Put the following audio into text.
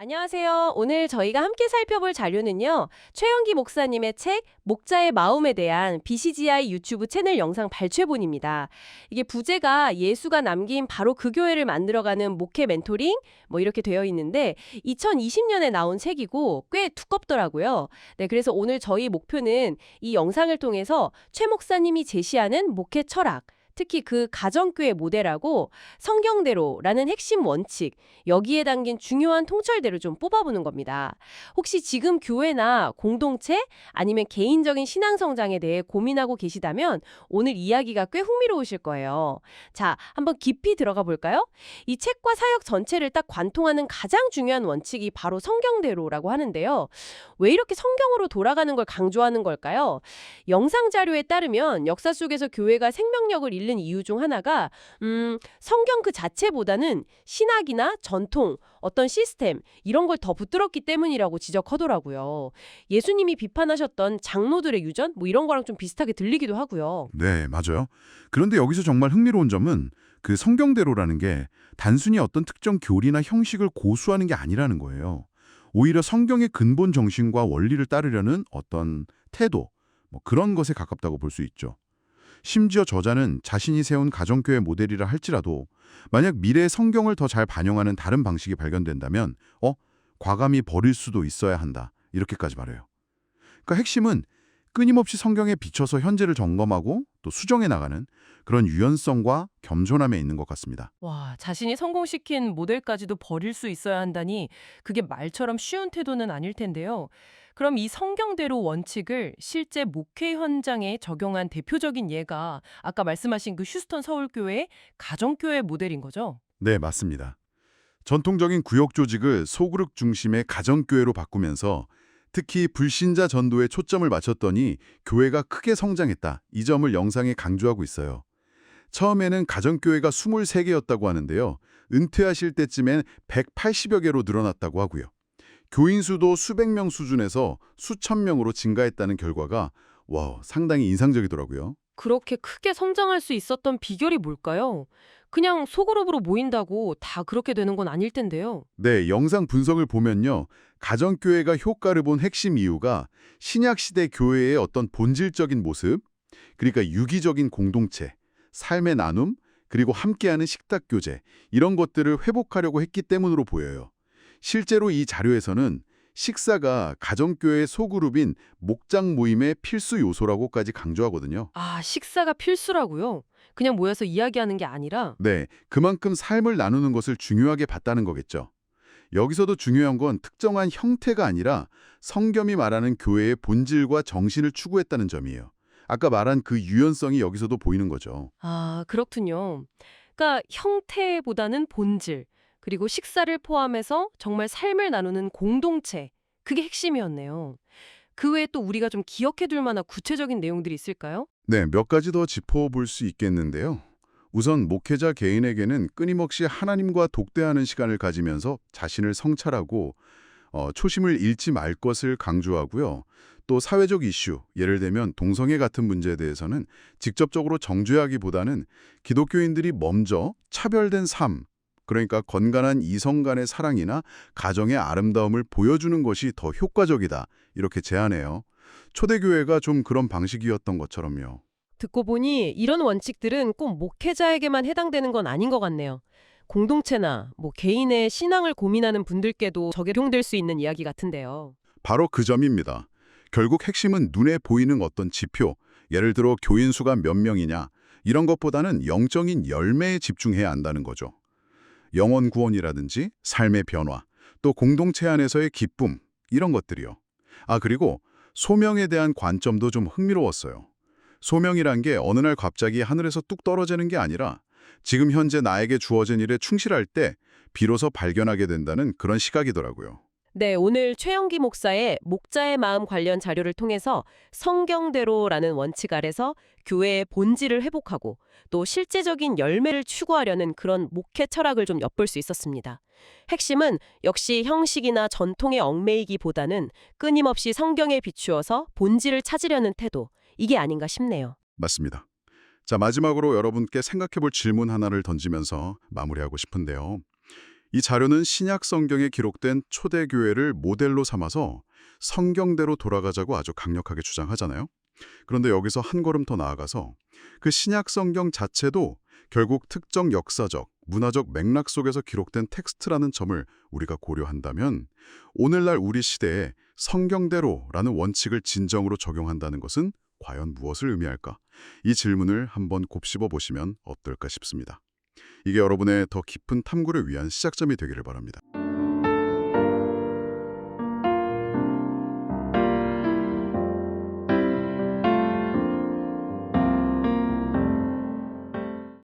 안녕하세요. 오늘 저희가 함께 살펴볼 자료는요. 최영기 목사님의 책 목자의 마음에 대한 BCGI 유튜브 채널 영상 발췌본입니다. 이게 부제가 예수가 남긴 바로 그 교회를 만들어가는 목회 멘토링 뭐 이렇게 되어 있는데 2020년에 나온 책이고 꽤 두껍더라고요. 네, 그래서 오늘 저희 목표는 이 영상을 통해서 최 목사님이 제시하는 목회 철학, 특히 그 가정교회 모델하고 성경대로라는 핵심 원칙, 여기에 담긴 중요한 통찰대로 좀 뽑아보는 겁니다. 혹시 지금 교회나 공동체 아니면 개인적인 신앙 성장에 대해 고민하고 계시다면 오늘 이야기가 꽤 흥미로우실 거예요. 자, 한번 깊이 들어가 볼까요? 이 책과 사역 전체를 딱 관통하는 가장 중요한 원칙이 바로 성경대로라고 하는데요. 왜 이렇게 성경으로 돌아가는 걸 강조하는 걸까요? 영상 자료에 따르면 역사 속에서 교회가 생명력을 잃는 이유 중 하나가 성경 그 자체보다는 신학이나 전통, 어떤 시스템 이런 걸 더 붙들었기 때문이라고 지적하더라고요. 예수님이 비판하셨던 장로들의 유전 뭐 이런 거랑 좀 비슷하게 들리기도 하고요. 네, 맞아요. 그런데 여기서 정말 흥미로운 점은 그 성경대로라는 게 단순히 어떤 특정 교리나 형식을 고수하는 게 아니라는 거예요. 오히려 성경의 근본 정신과 원리를 따르려는 어떤 태도, 뭐 그런 것에 가깝다고 볼 수 있죠. 심지어 저자는 자신이 세운 가정교회 모델이라 할지라도 만약 미래의 성경을 더 잘 반영하는 다른 방식이 발견된다면 과감히 버릴 수도 있어야 한다. 이렇게까지 말해요. 그러니까 핵심은 끊임없이 성경에 비춰서 현재를 점검하고 또 수정해 나가는 그런 유연성과 겸손함에 있는 것 같습니다. 와, 자신이 성공시킨 모델까지도 버릴 수 있어야 한다니 그게 말처럼 쉬운 태도는 아닐 텐데요. 그럼 이 성경대로 원칙을 실제 목회 현장에 적용한 대표적인 예가 아까 말씀하신 그 휴스턴 서울교회 가정교회 모델인 거죠? 네, 맞습니다. 전통적인 구역 조직을 소그룹 중심의 가정교회로 바꾸면서 특히 불신자 전도에 초점을 맞췄더니 교회가 크게 성장했다. 이 점을 영상에 강조하고 있어요. 처음에는 가정교회가 23개였다고 하는데요. 은퇴하실 때쯤엔 180여 개로 늘어났다고 하고요. 교인 수도 수백 명 수준에서 수천 명으로 증가했다는 결과가 상당히 인상적이더라고요. 그렇게 크게 성장할 수 있었던 비결이 뭘까요? 그냥 소그룹으로 모인다고 다 그렇게 되는 건 아닐 텐데요. 네, 영상 분석을 보면요. 가정교회가 효과를 본 핵심 이유가 신약시대 교회의 어떤 본질적인 모습, 그러니까 유기적인 공동체, 삶의 나눔, 그리고 함께하는 식탁 교제, 이런 것들을 회복하려고 했기 때문으로 보여요. 실제로 이 자료에서는 식사가 가정교회의 소그룹인 목장 모임의 필수 요소라고까지 강조하거든요. 아, 식사가 필수라고요? 그냥 모여서 이야기하는 게 아니라? 네, 그만큼 삶을 나누는 것을 중요하게 봤다는 거겠죠. 여기서도 중요한 건 특정한 형태가 아니라 성경이 말하는 교회의 본질과 정신을 추구했다는 점이에요. 아까 말한 그 유연성이 여기서도 보이는 거죠. 아, 그렇군요. 그러니까 형태보다는 본질, 그리고 식사를 포함해서 정말 삶을 나누는 공동체, 그게 핵심이었네요. 그 외에 또 우리가 좀 기억해둘 만한 구체적인 내용들이 있을까요? 네, 몇 가지 더 짚어볼 수 있겠는데요. 우선 목회자 개인에게는 끊임없이 하나님과 독대하는 시간을 가지면서 자신을 성찰하고 초심을 잃지 말 것을 강조하고요. 또 사회적 이슈, 예를 들면 동성애 같은 문제에 대해서는 직접적으로 정죄하기보다는 기독교인들이 먼저 차별된 삶, 그러니까 건강한 이성 간의 사랑이나 가정의 아름다움을 보여주는 것이 더 효과적이다. 이렇게 제안해요. 초대교회가 좀 그런 방식이었던 것처럼요. 듣고 보니 이런 원칙들은 꼭 목회자에게만 해당되는 건 아닌 것 같네요. 공동체나 뭐 개인의 신앙을 고민하는 분들께도 적용될 수 있는 이야기 같은데요. 바로 그 점입니다. 결국 핵심은 눈에 보이는 어떤 지표, 예를 들어 교인 수가 몇 명이냐, 이런 것보다는 영적인 열매에 집중해야 한다는 거죠. 영혼 구원이라든지 삶의 변화, 또 공동체 안에서의 기쁨, 이런 것들이요. 그리고 소명에 대한 관점도 좀 흥미로웠어요. 소명이란 게 어느 날 갑자기 하늘에서 뚝 떨어지는 게 아니라 지금 현재 나에게 주어진 일에 충실할 때 비로소 발견하게 된다는 그런 시각이더라고요. 네, 오늘 최영기 목사의 목자의 마음 관련 자료를 통해서 성경대로라는 원칙 아래서 교회의 본질을 회복하고 또 실제적인 열매를 추구하려는 그런 목회 철학을 좀 엿볼 수 있었습니다. 핵심은 역시 형식이나 전통에 얽매이기보다는 끊임없이 성경에 비추어서 본질을 찾으려는 태도, 이게 아닌가 싶네요. 맞습니다. 자, 마지막으로 여러분께 생각해 볼 질문 하나를 던지면서 마무리하고 싶은데요. 이 자료는 신약 성경에 기록된 초대교회를 모델로 삼아서 성경대로 돌아가자고 아주 강력하게 주장하잖아요. 그런데 여기서 한 걸음 더 나아가서 그 신약 성경 자체도 결국 특정 역사적, 문화적 맥락 속에서 기록된 텍스트라는 점을 우리가 고려한다면 오늘날 우리 시대에 성경대로라는 원칙을 진정으로 적용한다는 것은 과연 무엇을 의미할까? 이 질문을 한번 곱씹어 보시면 어떨까 싶습니다. 이게 여러분의 더 깊은 탐구를 위한 시작점이 되기를 바랍니다.